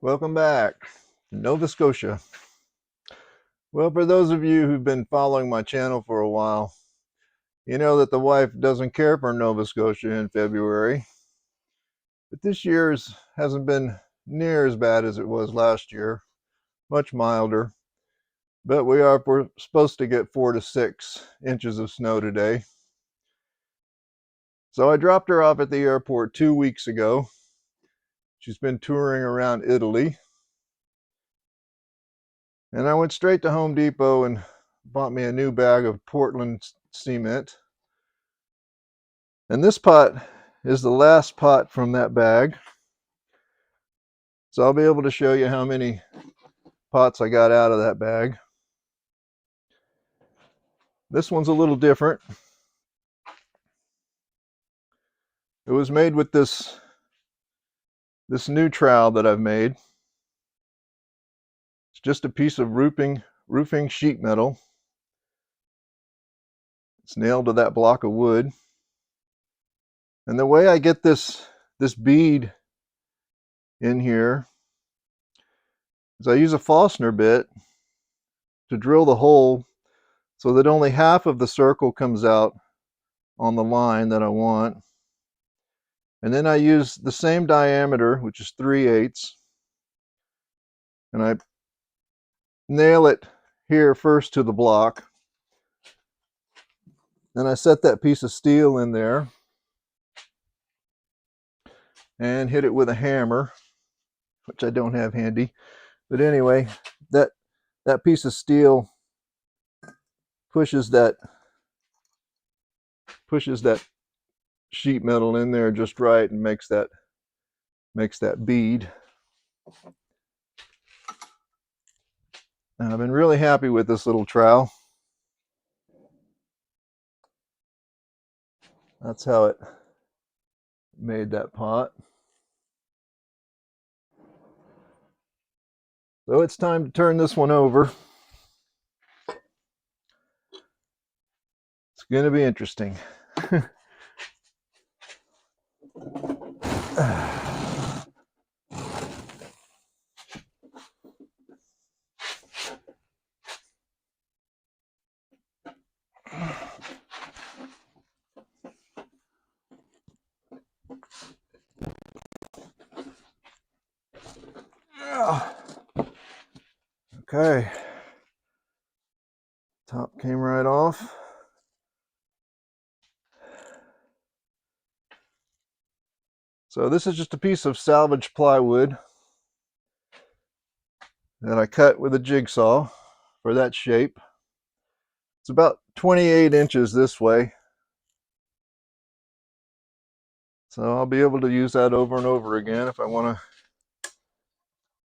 Welcome back to Nova Scotia. Well, for those of you who've been following my channel for a while, you know that the wife doesn't care for Nova Scotia in February. But this year's hasn't been near as bad as it was last year, much milder. But we're supposed to get 4 to 6 inches of snow today. So I dropped her off at the airport 2 weeks ago. She's been touring around Italy. And I went straight to Home Depot and bought me a new bag of Portland cement. And this pot is the last pot from that bag. So I'll be able to show you how many pots I got out of that bag. This one's a little different. It was made with this new trowel that I've made. It's just a piece of roofing sheet metal. It's nailed to that block of wood. And the way I get this bead in here is I use a Forstner bit to drill the hole so that only half of the circle comes out on the line that I want. And then I use the same diameter, which is 3/8, and I nail it here first to the block. Then I set that piece of steel in there and hit it with a hammer, which I don't have handy. But anyway, that piece of steel pushes that sheet metal in there just right and makes that bead. And I've been really happy with this little trowel. That's how it made that pot. So it's time to turn this one over. It's going to be interesting. Okay, top came right off. So this is just a piece of salvage plywood that I cut with a jigsaw for that shape. It's about 28 inches this way. So I'll be able to use that over and over again if I want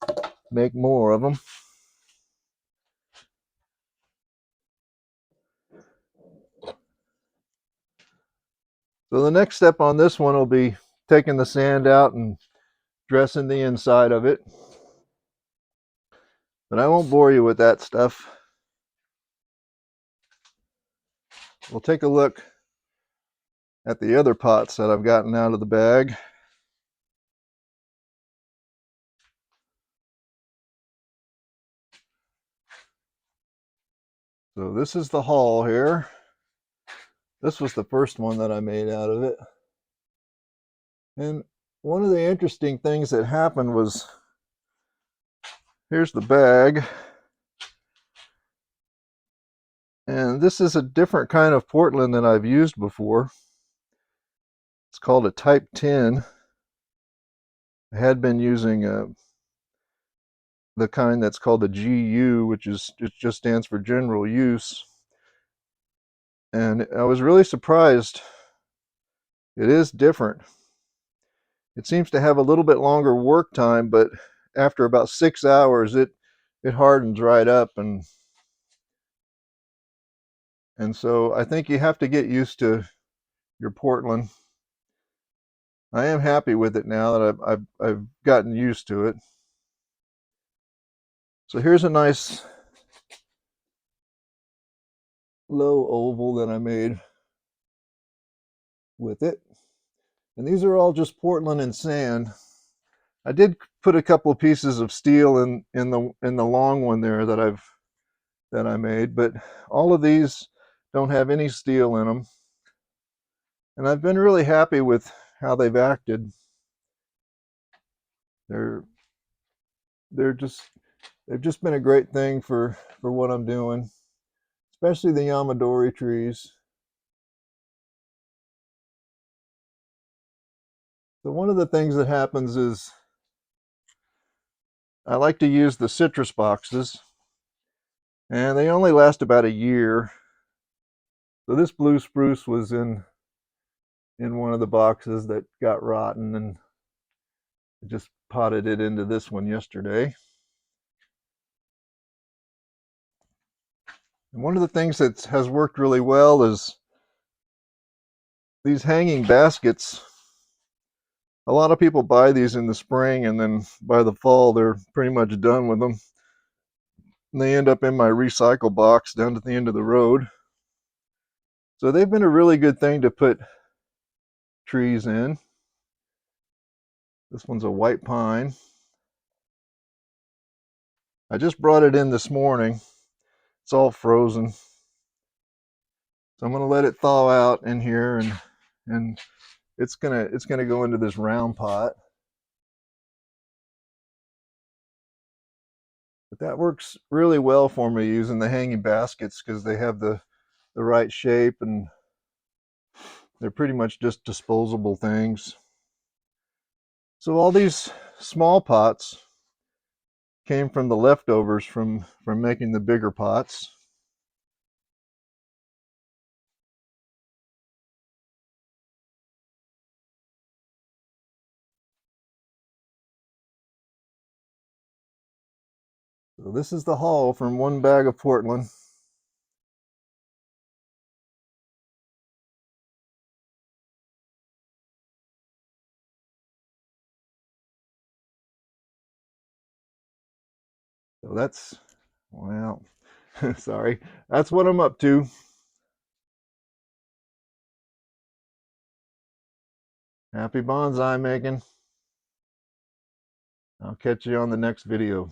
to make more of them. So the next step on this one will be taking the sand out and dressing the inside of it. But I won't bore you with that stuff. We'll take a look at the other pots that I've gotten out of the bag. So this is the haul here. This was the first one that I made out of it. And one of the interesting things that happened was, here's the bag. And this is a different kind of Portland than I've used before. It's called a Type 10. I had been using the kind that's called the GU, which is it just stands for general use. And I was really surprised. It is different. It seems to have a little bit longer work time, but after about 6 hours, it hardens right up, and so I think you have to get used to your Portland. I am happy with it now that I've gotten used to it. So here's a nice low oval that I made with it. And these are all just Portland and sand. I did put a couple of pieces of steel in the long one there that I made, but all of these don't have any steel in them. And I've been really happy with how they've acted. They're they're just they've just been a great thing for what I'm doing, especially the Yamadori trees. So one of the things that happens is I like to use the citrus boxes, and they only last about a year. So this blue spruce was in one of the boxes that got rotten, and I just potted it into this one yesterday. And one of the things that has worked really well is these hanging baskets. A lot of people buy these in the spring, and then by the fall they're pretty much done with them. And they end up in my recycle box down at the end of the road. So they've been a really good thing to put trees in. This one's a white pine. I just brought it in this morning. It's all frozen. So I'm going to let it thaw out in here, and it's gonna go into this round pot. But that works really well for me, using the hanging baskets, because they have the right shape, and they're pretty much just disposable things. So all these small pots came from the leftovers from making the bigger pots. So this is the haul from one bag of Portland. So that's, well, sorry, that's what I'm up to. Happy bonsai making. I'll catch you on the next video.